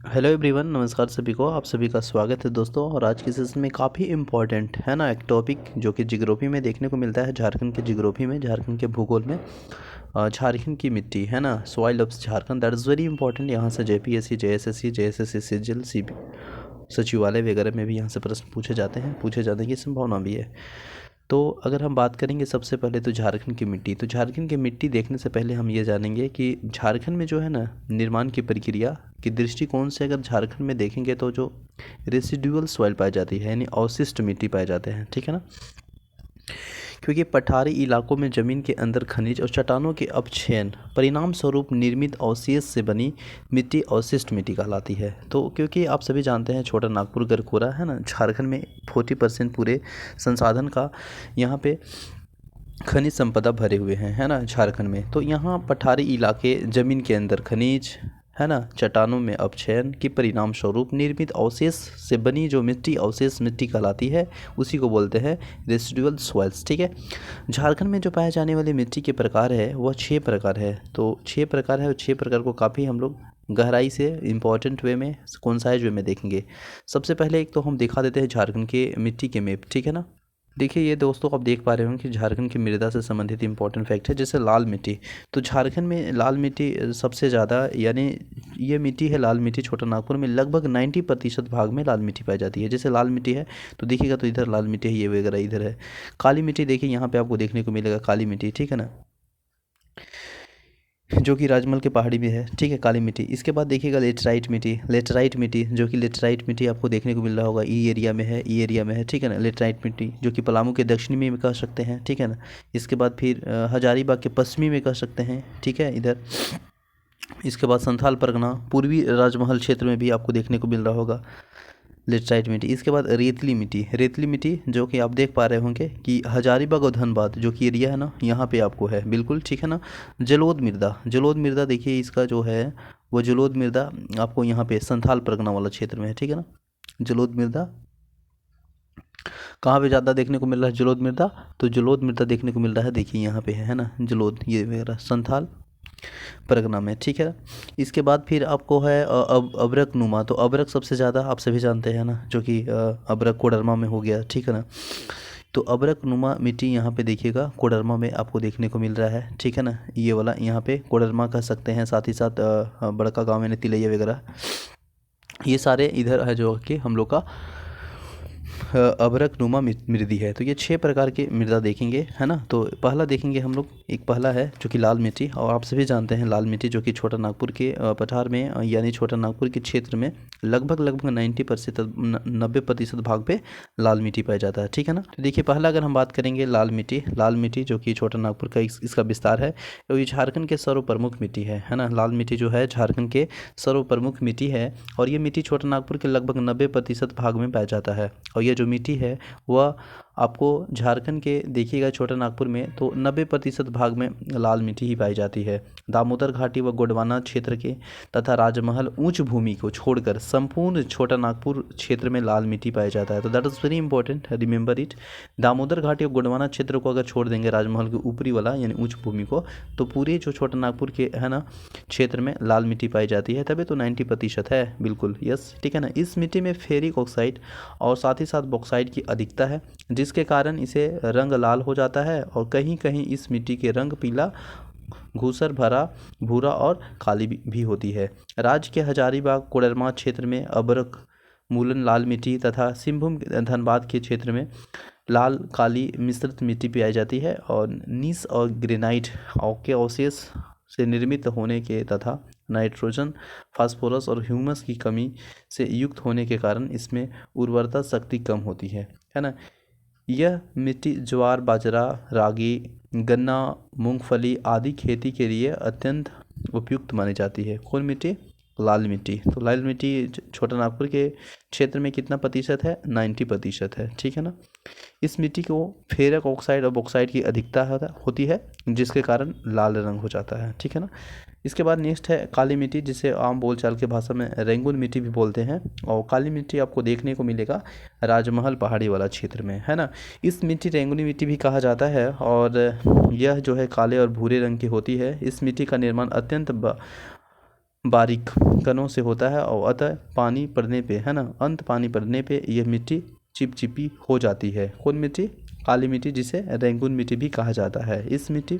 Hello everyone, नमस्कार सभी को। आप सभी का स्वागत है दोस्तों। और आज की सेशन में काफ़ी इम्पोर्टेंट है ना एक टॉपिक जो कि जियोग्राफी में देखने को मिलता है। झारखंड के जियोग्राफी में, झारखंड के भूगोल में झारखंड की मिट्टी है ना, soil of Jharkhand, that is very important. यहाँ से जेपीएससी, जेएसएससी सिजिल सचिवालय वगैरह में भी यहाँ से प्रश्न पूछे जाने की संभावना भी है। तो अगर हम बात करेंगे सबसे पहले तो झारखंड की मिट्टी, तो झारखंड की मिट्टी देखने से पहले हम ये जानेंगे कि झारखंड में जो है ना निर्माण की प्रक्रिया के दृष्टिकोण से अगर झारखंड में देखेंगे तो जो रेसिडुअल सॉइल पाई जाती है यानी अवशिष्ट मिट्टी पाए जाते हैं, ठीक है ना। क्योंकि पठारी इलाकों में ज़मीन के अंदर खनिज और चट्टानों के अपक्षयन परिणाम स्वरूप निर्मित अवशेष से बनी मिट्टी अवशिष्ट मिट्टी कहलाती है। तो क्योंकि आप सभी जानते हैं छोटा नागपुर गरकोरा है ना, झारखंड में 40% पूरे संसाधन का यहाँ पे खनिज संपदा भरे हुए हैं है ना झारखंड में। तो यहाँ पठारी इलाके ज़मीन के अंदर खनिज है ना, चट्टानों में अपक्षयन के परिणाम स्वरूप निर्मित अवशेष से बनी जो मिट्टी अवशेष मिट्टी कहलाती है, उसी को बोलते हैं रेसिडुअल सॉइल्स, ठीक है। झारखंड में जो पाए जाने वाली मिट्टी के प्रकार है वह 6 प्रकार है। तो 6 प्रकार है और 6 प्रकार को काफ़ी हम लोग गहराई से इम्पॉर्टेंट वे में कॉन्साइज वे में देखेंगे। सबसे पहले एक तो हम दिखा देते हैं झारखंड के मिट्टी के मैप, ठीक है ना। देखिए ये दोस्तों, आप देख पा रहे हो कि झारखंड की मृदा से संबंधित इंपॉर्टेंट फैक्ट है, जैसे लाल मिट्टी। तो झारखंड में लाल मिट्टी सबसे ज़्यादा, यानी ये मिट्टी है लाल मिट्टी, छोटा नागपुर में लगभग 90% भाग में लाल मिट्टी पाई जाती है। जैसे लाल मिट्टी है तो देखिएगा तो इधर लाल मिट्टी है, ये वगैरह इधर है। काली मिट्टी देखिए यहाँ पे आपको देखने को मिलेगा काली मिट्टी, ठीक है ना, जो कि राजमहल के पहाड़ी में है, ठीक है, काली मिट्टी। इसके बाद देखिएगा लेटराइट मिट्टी, जो कि लेटराइट मिट्टी आपको देखने को मिल रहा होगा, ई एरिया में है, ठीक है ना। लेटराइट मिट्टी जो कि पलामू के दक्षिणी में कह सकते हैं, ठीक है ना। इसके बाद फिर हजारीबाग के पश्चिमी में कह सकते हैं, ठीक है, इधर। इसके बाद संथाल परगना पूर्वी राजमहल क्षेत्र में भी आपको देखने को मिल रहा होगा लेटराइट मिट्टी। इसके बाद रेतली मिट्टी जो कि आप देख पा रहे होंगे कि हजारीबाग और धनबाद जो कि एरिया है ना, यहाँ पे आपको है, बिल्कुल ठीक है ना। जलोद मृदा देखिए इसका जो है वो जलोद मृदा आपको यहाँ पे संथाल परगना वाला क्षेत्र में है, ठीक है ना। जलोद मृदा कहाँ पे ज़्यादा देखने को मिल रहा है जलोद मृदा, तो जलोद मृदा देखने को मिल रहा है, देखिए यहाँ पे है ना जलोद, ये वगैरह संथाल परगना में, ठीक है। इसके बाद फिर आपको है अब्रक नुमा। तो अब्रक सबसे ज़्यादा आप सभी जानते हैं ना, जो कि अब्रक कोडरमा में हो गया, ठीक है ना। तो अब्रक नुमा मिट्टी यहाँ पे देखिएगा कोडरमा में आपको देखने को मिल रहा है, ठीक है ना। ये वाला यहाँ पे कोडरमा कह सकते हैं, साथ ही साथ बड़का गाँव में तिलैया वगैरह, ये सारे इधर है जो कि हम लोग का अभ्रक नुमा मृदि है। तो ये 6 प्रकार की मृदा देखेंगे है ना। तो पहला देखेंगे हम लोग, एक पहला है जो कि लाल मिट्टी, और आप सभी जानते हैं लाल मिट्टी जो कि छोटा नागपुर के पठार में यानी छोटा नागपुर के क्षेत्र में लगभग 90% भाग पे लाल मिट्टी पाया जाता है, ठीक है ना। तो देखिए पहला अगर हम बात करेंगे लाल मिट्टी जो कि छोटा नागपुर का इसका विस्तार है, तो ये झारखंड के सर्वप्रमुख मिट्टी है ना। लाल मिट्टी जो है झारखंड के सर्वप्रमुख मिट्टी है, और ये मिट्टी छोटा नागपुर के लगभग 90% भाग में पाया जाता है। और ये जो मिट्टी है वह आपको झारखंड के देखिएगा छोटा नागपुर में तो 90% भाग में लाल मिट्टी ही पाई जाती है। दामोदर घाटी व गोंडवाना क्षेत्र के तथा राजमहल उच्च भूमि को छोड़कर संपूर्ण छोटा नागपुर क्षेत्र में लाल मिट्टी पाया जाता है। तो that is very important, remember it. Damodar घाटी और गोंडवाना क्षेत्र को अगर छोड़ देंगे राजमहल के ऊपरी वाला यानी उच्च भूमि को, तो पूरे जो छोटा नागपुर के है ना क्षेत्र में लाल मिट्टी पाई जाती है, तभी तो 90% है, बिल्कुल यस, ठीक है ना। इस मिट्टी में फेरिक ऑक्साइड और साथ ही साथ बॉक्साइड की अधिकता है, जिसके कारण इसे रंग लाल हो जाता है, और कहीं कहीं इस मिट्टी के रंग पीला, घूसर भरा, भूरा और काली भी होती है। राज्य के हजारीबाग कोडरमा क्षेत्र में अबरक मूलन लाल मिट्टी तथा सिंहभूम धनबाद के क्षेत्र में लाल काली मिश्रित मिट्टी पाई जाती है, और नीस और ग्रेनाइट के अवशेष से निर्मित होने के तथा नाइट्रोजन, फास्फोरस और ह्यूमस की कमी से युक्त होने के कारण इसमें उर्वरता शक्ति कम होती है ना। यह मिट्टी ज्वार, बाजरा, रागी, गन्ना, मूंगफली आदि खेती के लिए अत्यंत उपयुक्त मानी जाती है। कौन मिट्टी? लाल मिट्टी। तो लाल मिट्टी छोटा नागपुर के क्षेत्र में कितना प्रतिशत है? 90% है, ठीक है ना। इस मिट्टी को फेरक ऑक्साइड और बॉक्साइड की अधिकता होती है, जिसके कारण लाल रंग हो जाता है, ठीक है ना। इसके बाद नेक्स्ट है काली मिट्टी, जिसे आम बोलचाल के भाषा में रेंगुन मिट्टी भी बोलते हैं, और काली मिट्टी आपको देखने को मिलेगा राजमहल पहाड़ी वाला क्षेत्र में, है ना। इस मिट्टी रेंगुनी मिट्टी भी कहा जाता है, और यह जो है काले और भूरे रंग की होती है। इस मिट्टी का निर्माण अत्यंत बारीक कणों से होता है और अतः पानी पड़ने पे, है ना, पानी पड़ने पे यह मिट्टी चिपचिपी हो जाती है। कौन मिट्टी? काली मिट्टी, जिसे रेंगून मिट्टी भी कहा जाता है। इस मिट्टी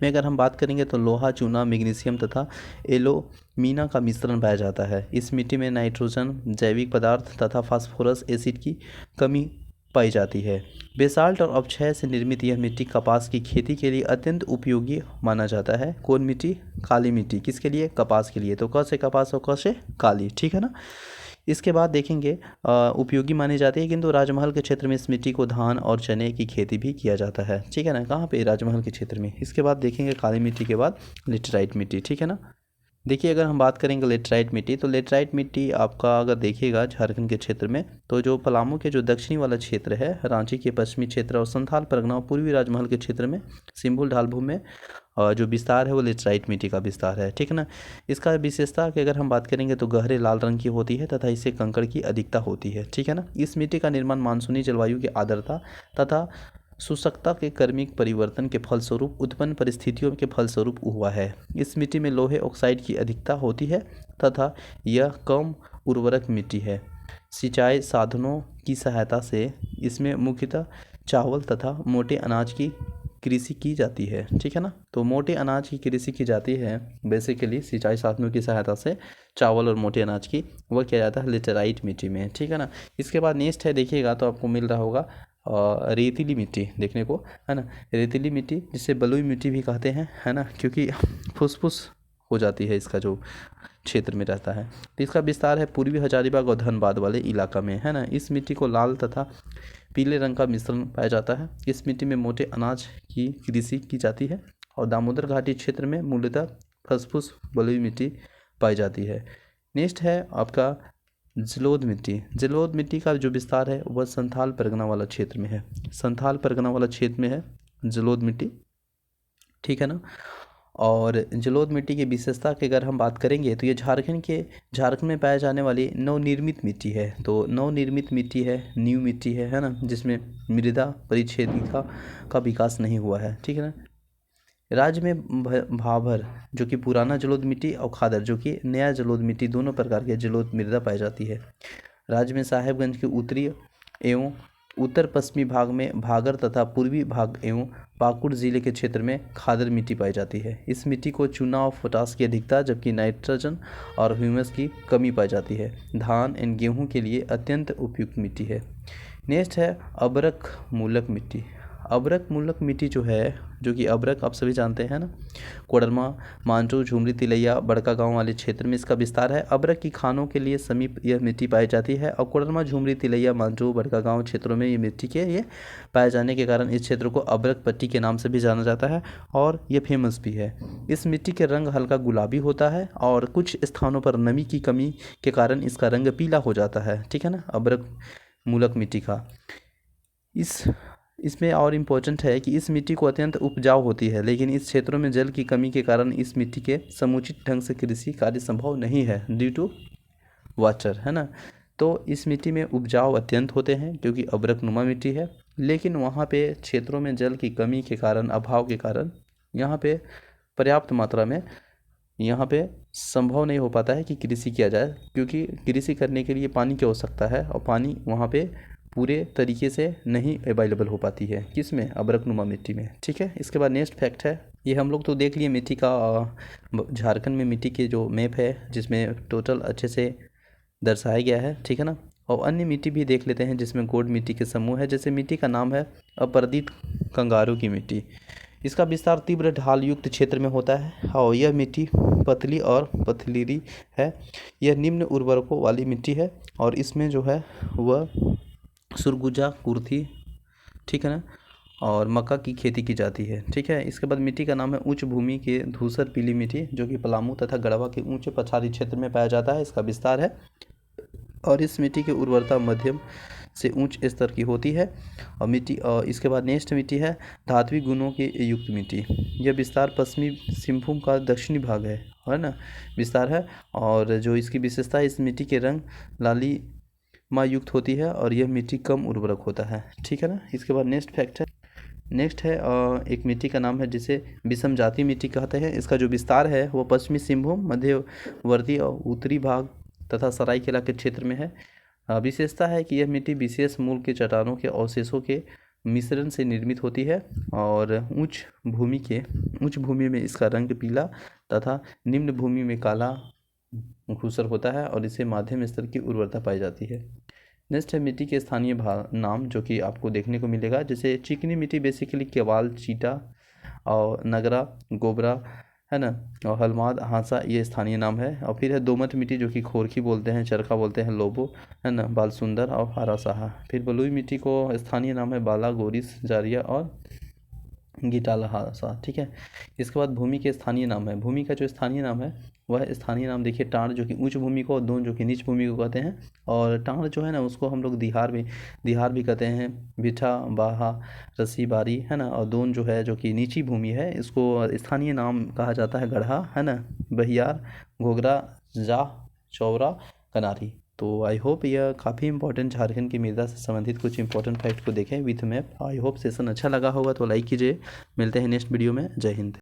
में अगर हम बात करेंगे तो लोहा, चूना, मैग्नीशियम तथा एल्यूमिना का मिश्रण पाया जाता है। इस मिट्टी में नाइट्रोजन, जैविक पदार्थ तथा फास्फोरस एसिड की कमी पाई जाती है। बेसाल्ट और अवक्षय से निर्मित यह मिट्टी कपास की खेती के लिए अत्यंत उपयोगी माना जाता है। कौन मिट्टी? काली मिट्टी। किसके लिए? कपास के लिए। तो क से कपास और क से काली, ठीक है ना। इसके बाद देखेंगे उपयोगी मानी जाती है, किंतु राजमहल के क्षेत्र में इस मिट्टी को धान और चने की खेती भी किया जाता है, ठीक है ना। कहाँ पे? राजमहल के क्षेत्र में। इसके बाद देखेंगे काली मिट्टी के बाद लेटराइट मिट्टी, ठीक है ना। देखिए, अगर हम बात करेंगे लेटराइट मिट्टी, तो लेटराइट मिट्टी आपका अगर देखिएगा झारखंड के क्षेत्र में, तो जो पलामू के जो दक्षिणी वाला क्षेत्र है, रांची के पश्चिमी क्षेत्र और संथाल परगना और पूर्वी राजमहल के क्षेत्र में, सिंबुल ढालभूमि में जो विस्तार है वो लेटराइट मिट्टी का विस्तार है, ठीक है ना। इसका विशेषता की अगर हम बात करेंगे तो गहरे लाल रंग की होती है तथा इससे कंकड़ की अधिकता होती है, ठीक है ना। इस मिट्टी का निर्माण मानसूनी जलवायु की आर्द्रता तथा शुष्कता के क्रमिक परिवर्तन के फलस्वरूप उत्पन्न परिस्थितियों के फलस्वरूप हुआ है। इस मिट्टी में लोहे ऑक्साइड की अधिकता होती है तथा यह कम उर्वरक मिट्टी है। सिंचाई साधनों की सहायता से इसमें मुख्यतः चावल तथा मोटे अनाज की कृषि की जाती है, ठीक है ना। तो मोटे अनाज की कृषि की जाती है बेसिकली सिंचाई साधनों की सहायता से, चावल और मोटे अनाज की, वह किया जाता है लेटराइट मिट्टी में, ठीक है ना। इसके बाद नेक्स्ट है, देखिएगा तो आपको मिल रहा होगा रेतीली मिट्टी देखने को, है ना। रेतीली मिट्टी जिसे बलुई मिट्टी भी कहते हैं, है ना, क्योंकि फुसफुस हो जाती है इसका जो क्षेत्र में रहता है। तो इसका विस्तार है पूर्वी हजारीबाग और धनबाद वाले इलाका में, है ना। इस मिट्टी को लाल तथा पीले रंग का मिश्रण पाया जाता है। इस मिट्टी में मोटे अनाज की कृषि की जाती है और दामोदर घाटी क्षेत्र में मूलतः फसफुस बलुई मिट्टी पाई जाती है। नेक्स्ट है आपका जलोद मिट्टी। जलोद मिट्टी का जो विस्तार है वह संथाल परगना वाला क्षेत्र में है। संथाल परगना वाला क्षेत्र में है जलोद मिट्टी, ठीक है ना। और जलोद मिट्टी की विशेषता की अगर हम बात करेंगे तो ये झारखंड में पाए जाने वाली नवनिर्मित मिट्टी है। तो नवनिर्मित मिट्टी है, न्यू मिट्टी है ना, जिसमें मृदा परिच्छेदिका का विकास नहीं हुआ है, ठीक है ना। राज्य में भाभर जो कि पुराना जलोद मिट्टी और खादर जो कि नया जलोद मिट्टी, दोनों प्रकार के जलोद मृदा पाई जाती है। राज्य में साहेबगंज के उत्तरी एवं उत्तर पश्चिमी भाग में भागर तथा पूर्वी भाग एवं पाकुड़ जिले के क्षेत्र में खादर मिट्टी पाई जाती है। इस मिट्टी को चूना और पोटास की अधिकता जबकि नाइट्रोजन और ह्यूमस की कमी पाई जाती है। धान एवं गेहूं के लिए अत्यंत उपयुक्त मिट्टी है। नेक्स्ट है अबरख मूलक मिट्टी। अबरख मूलक मिट्टी जो है, जो कि अबरख आप सभी जानते हैं ना, कोडरमा, मांझू, झुमरी, तिलैया, बड़का गांव वाले क्षेत्र में इसका विस्तार है। अबरख की खानों के लिए समीप यह मिट्टी पाई जाती है और कोडरमा, झुमरी, तिलैया, मांझू, बड़का गांव क्षेत्रों में ये मिट्टी के ये पाए जाने के कारण इस क्षेत्र को अबरख पट्टी के नाम से भी जाना जाता है और ये फेमस भी है। इस मिट्टी के रंग हल्का गुलाबी होता है और कुछ स्थानों पर नमी की कमी के कारण इसका रंग पीला हो जाता है, ठीक है ना, अबरख मूलक मिट्टी का। इसमें और इम्पोर्टेंट है कि इस मिट्टी को अत्यंत उपजाऊ होती है, लेकिन इस क्षेत्रों में जल की कमी के कारण इस मिट्टी के समुचित ढंग से कृषि कार्य संभव नहीं है ड्यू टू वाटर, है ना। तो इस मिट्टी में उपजाऊ अत्यंत होते हैं क्योंकि अबरख नुमा मिट्टी है, लेकिन वहाँ पे क्षेत्रों में जल की कमी के कारण, अभाव के कारण यहाँ पे पर्याप्त मात्रा में यहाँ पे संभव नहीं हो पाता है कि कृषि किया जाए, क्योंकि कृषि करने के लिए पानी की आवश्यकता है और पानी वहाँ पे पूरे तरीके से नहीं अवेलेबल हो पाती है, किस में? अबरखनुमा मिट्टी में, ठीक है। इसके बाद नेक्स्ट फैक्ट है, ये हम लोग तो देख लिए मिट्टी का, झारखंड में मिट्टी के जो मैप है जिसमें टोटल अच्छे से दर्शाया गया है, ठीक है ना। और अन्य मिट्टी भी देख लेते हैं जिसमें गोड मिट्टी के समूह है। जैसे मिट्टी का नाम है अपरदित कंगारू की मिट्टी। इसका विस्तार तीव्र ढाल युक्त क्षेत्र में होता है और यह मिट्टी पतली और पथरीली है। यह निम्न उर्वरकों वाली मिट्टी है और इसमें जो है वह सुरगुजा, कुर्थी, ठीक है ना, और मक्का की खेती की जाती है, ठीक है। इसके बाद मिट्टी का नाम है उच्च भूमि के धूसर पीली मिट्टी, जो कि पलामू तथा गढ़वा के ऊंचे पछाड़ी क्षेत्र में पाया जाता है। इसका विस्तार है और इस मिट्टी की उर्वरता मध्यम से उच्च स्तर की होती है। और मिट्टी इसके बाद नेक्स्ट मिट्टी है धात्विक गुणों की युक्त मिट्टी। यह विस्तार पश्चिमी सिंहभूम का दक्षिणी भाग है ना, विस्तार है। और जो इसकी विशेषता है, इस मिट्टी के रंग लालिमा युक्त होती है और यह मिट्टी कम उर्वरक होता है, ठीक है ना। इसके बाद नेक्स्ट फैक्ट है नेक्स्ट है एक मिट्टी का नाम है जिसे विषम जाति मिट्टी कहते हैं। इसका जो विस्तार है वो पश्चिमी सिंहभूम, मध्यवर्ती और उत्तरी भाग तथा सरायकेला के क्षेत्र में है। विशेषता है कि यह मिट्टी विशेष मूल के चट्टानों के अवशेषों के मिश्रण से निर्मित होती है और उच्च भूमि में इसका रंग पीला तथा निम्न भूमि में काला धूसर होता है और इसे माध्यम स्तर की उर्वरता पाई जाती है। नेक्स्ट है मिट्टी के स्थानीय नाम जो कि आपको देखने को मिलेगा, जैसे चिकनी मिट्टी बेसिकली केवाल, चीटा और नगरा, गोबरा है ना, और हलमाद, हांसा ये स्थानीय नाम है। और फिर है दोमट मिट्टी जो कि खोरखी बोलते हैं, चरखा बोलते हैं, लोबो है ना, बालसुंदर और हरासाहा। फिर बलुई मिट्टी को स्थानीय नाम है बाला, गोरिस, जारिया और गिटाला हासा। ठीक है। इसके बाद भूमि के स्थानीय नाम है। भूमि का जो स्थानीय नाम है वह स्थानीय नाम देखिए टाँड़ जो कि उच्च भूमि को, दोन जो कि नीच भूमि को कहते हैं। और टाँड़ जो है ना उसको हम लोग दिहार भी कहते हैं। बिठा, बाहा, रसी, बारी है ना। और दोन जो है जो कि नीची भूमि है इसको स्थानीय नाम कहा जाता है गढ़ा है ना, बहियार, घोघरा, जा, चौरा, कनारी। तो आई होप यह काफ़ी इंपॉर्टेंट झारखंड की मृदा से संबंधित कुछ इंपॉर्टेंट फैक्ट को देखें with map. I hope session अच्छा लगा होगा तो लाइक कीजिए। मिलते हैं नेक्स्ट वीडियो में। जय हिंद।